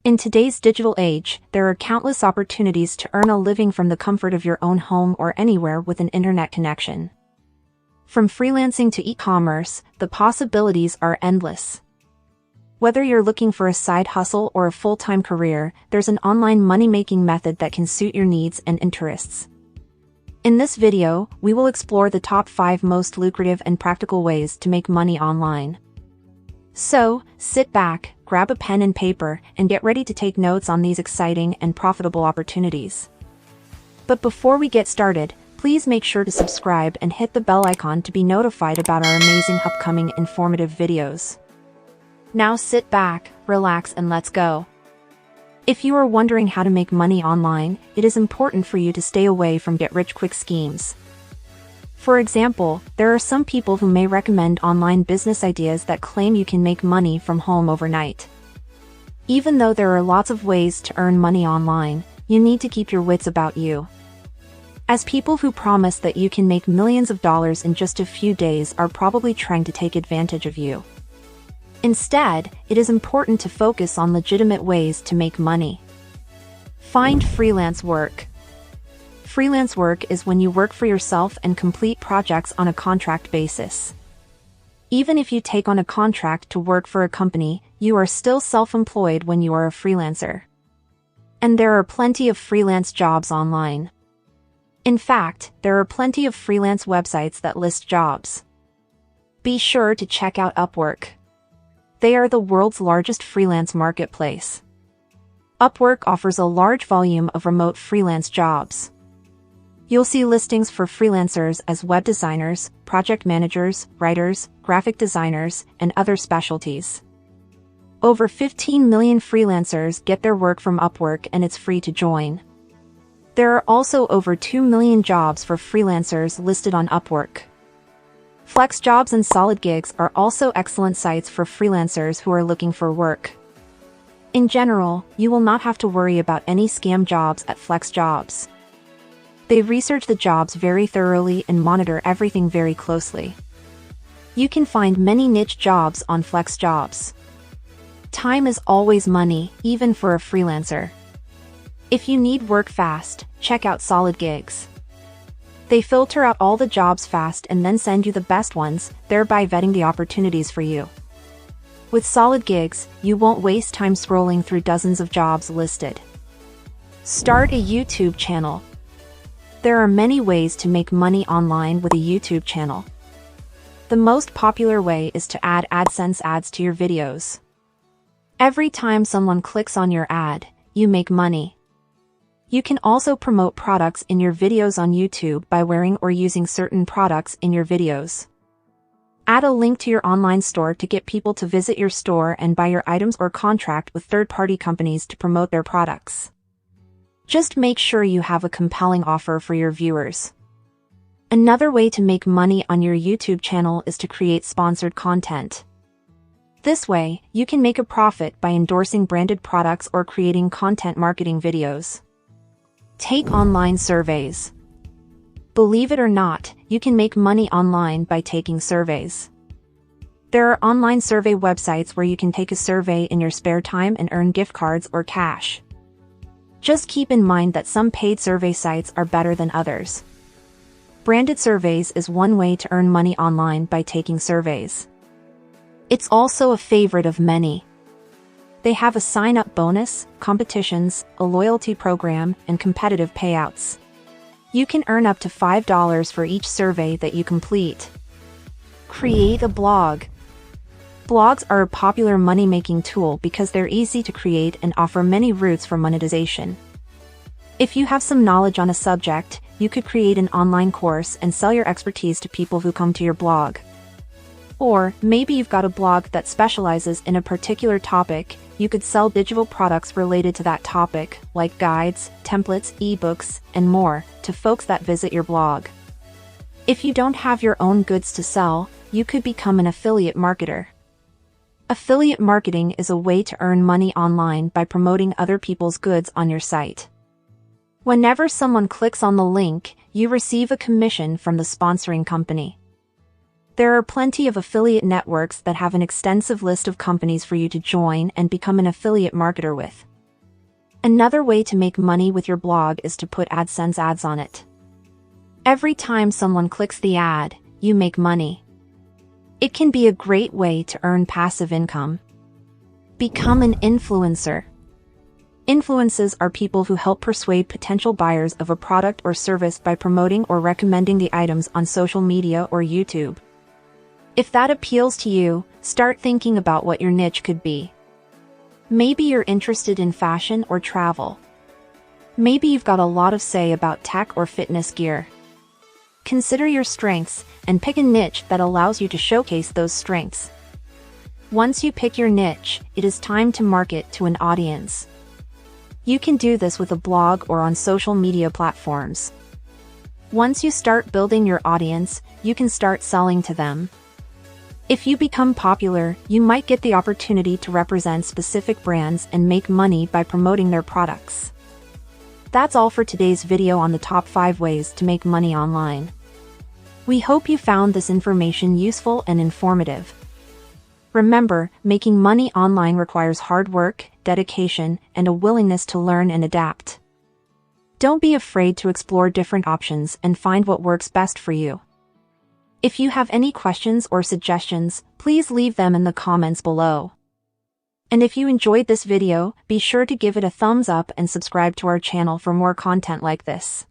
In today's digital age, there are countless opportunities to earn a living from the comfort of your own home or anywhere with an internet connection. From freelancing to e-commerce, the possibilities are endless. Whether you're looking for a side hustle or a full-time career, there's an online money-making method that can suit your needs and interests. In this video, we will explore the top 5 most lucrative and practical ways to make money online. So, sit back, grab a pen and paper, and get ready to take notes on these exciting and profitable opportunities. But before we get started, please make sure to subscribe and hit the bell icon to be notified about our amazing upcoming informative videos. Now sit back, relax, and let's go. If you are wondering how to make money online, it is important for you to stay away from get-rich-quick schemes. For example, there are some people who may recommend online business ideas that claim you can make money from home overnight. Even though there are lots of ways to earn money online, you need to keep your wits about you. As people who promise that you can make millions of dollars in just a few days are probably trying to take advantage of you. Instead, it is important to focus on legitimate ways to make money. Find freelance work. Freelance work is when you work for yourself and complete projects on a contract basis. Even if you take on a contract to work for a company, you are still self-employed when you are a freelancer. And there are plenty of freelance jobs online. In fact, there are plenty of freelance websites that list jobs. Be sure to check out Upwork. They are the world's largest freelance marketplace. Upwork offers a large volume of remote freelance jobs. You'll see listings for freelancers as web designers, project managers, writers, graphic designers, and other specialties. Over 15 million freelancers get their work from Upwork, and it's free to join. There are also over 2 million jobs for freelancers listed on Upwork. FlexJobs and SolidGigs are also excellent sites for freelancers who are looking for work. In general, you will not have to worry about any scam jobs at FlexJobs. They research the jobs very thoroughly and monitor everything very closely. You can find many niche jobs on FlexJobs. Time is always money, even for a freelancer. If you need work fast, check out SolidGigs. They filter out all the jobs fast and then send you the best ones, thereby vetting the opportunities for you. With SolidGigs, you won't waste time scrolling through dozens of jobs listed. Start a YouTube channel. There are many ways to make money online with a YouTube channel. The most popular way is to add AdSense ads to your videos. Every time someone clicks on your ad, you make money. You can also promote products in your videos on YouTube by wearing or using certain products in your videos. Add a link to your online store to get people to visit your store and buy your items, or contract with third-party companies to promote their products. Just make sure you have a compelling offer for your viewers. Another way to make money on your YouTube channel is to create sponsored content. This way, you can make a profit by endorsing branded products or creating content marketing videos. Take online surveys. Believe it or not, you can make money online by taking surveys. There are online survey websites where you can take a survey in your spare time and earn gift cards or cash. Just keep in mind that some paid survey sites are better than others. Branded surveys is one way to earn money online by taking surveys. It's also a favorite of many. They have a sign-up bonus, competitions, a loyalty program, and competitive payouts. You can earn up to $5 for each survey that you complete. Create a blog. Blogs are a popular money-making tool because they're easy to create and offer many routes for monetization. If you have some knowledge on a subject, you could create an online course and sell your expertise to people who come to your blog. Or, maybe you've got a blog that specializes in a particular topic. You could sell digital products related to that topic, like guides, templates, ebooks, and more, to folks that visit your blog. If you don't have your own goods to sell, you could become an affiliate marketer. Affiliate marketing is a way to earn money online by promoting other people's goods on your site. Whenever someone clicks on the link, you receive a commission from the sponsoring company. There are plenty of affiliate networks that have an extensive list of companies for you to join and become an affiliate marketer with. Another way to make money with your blog is to put AdSense ads on it. Every time someone clicks the ad, you make money. It can be a great way to earn passive income. Become an influencer. Influencers are people who help persuade potential buyers of a product or service by promoting or recommending the items on social media or YouTube. If that appeals to you, start thinking about what your niche could be. Maybe you're interested in fashion or travel. Maybe you've got a lot of say about tech or fitness gear. Consider your strengths and pick a niche that allows you to showcase those strengths. Once you pick your niche, it is time to market to an audience. You can do this with a blog or on social media platforms. Once you start building your audience, you can start selling to them. If you become popular, you might get the opportunity to represent specific brands and make money by promoting their products. That's all for today's video on the top 5 ways to make money online. We hope you found this information useful and informative. Remember, making money online requires hard work, dedication, and a willingness to learn and adapt. Don't be afraid to explore different options and find what works best for you. If you have any questions or suggestions, please leave them in the comments below. And if you enjoyed this video, be sure to give it a thumbs up and subscribe to our channel for more content like this.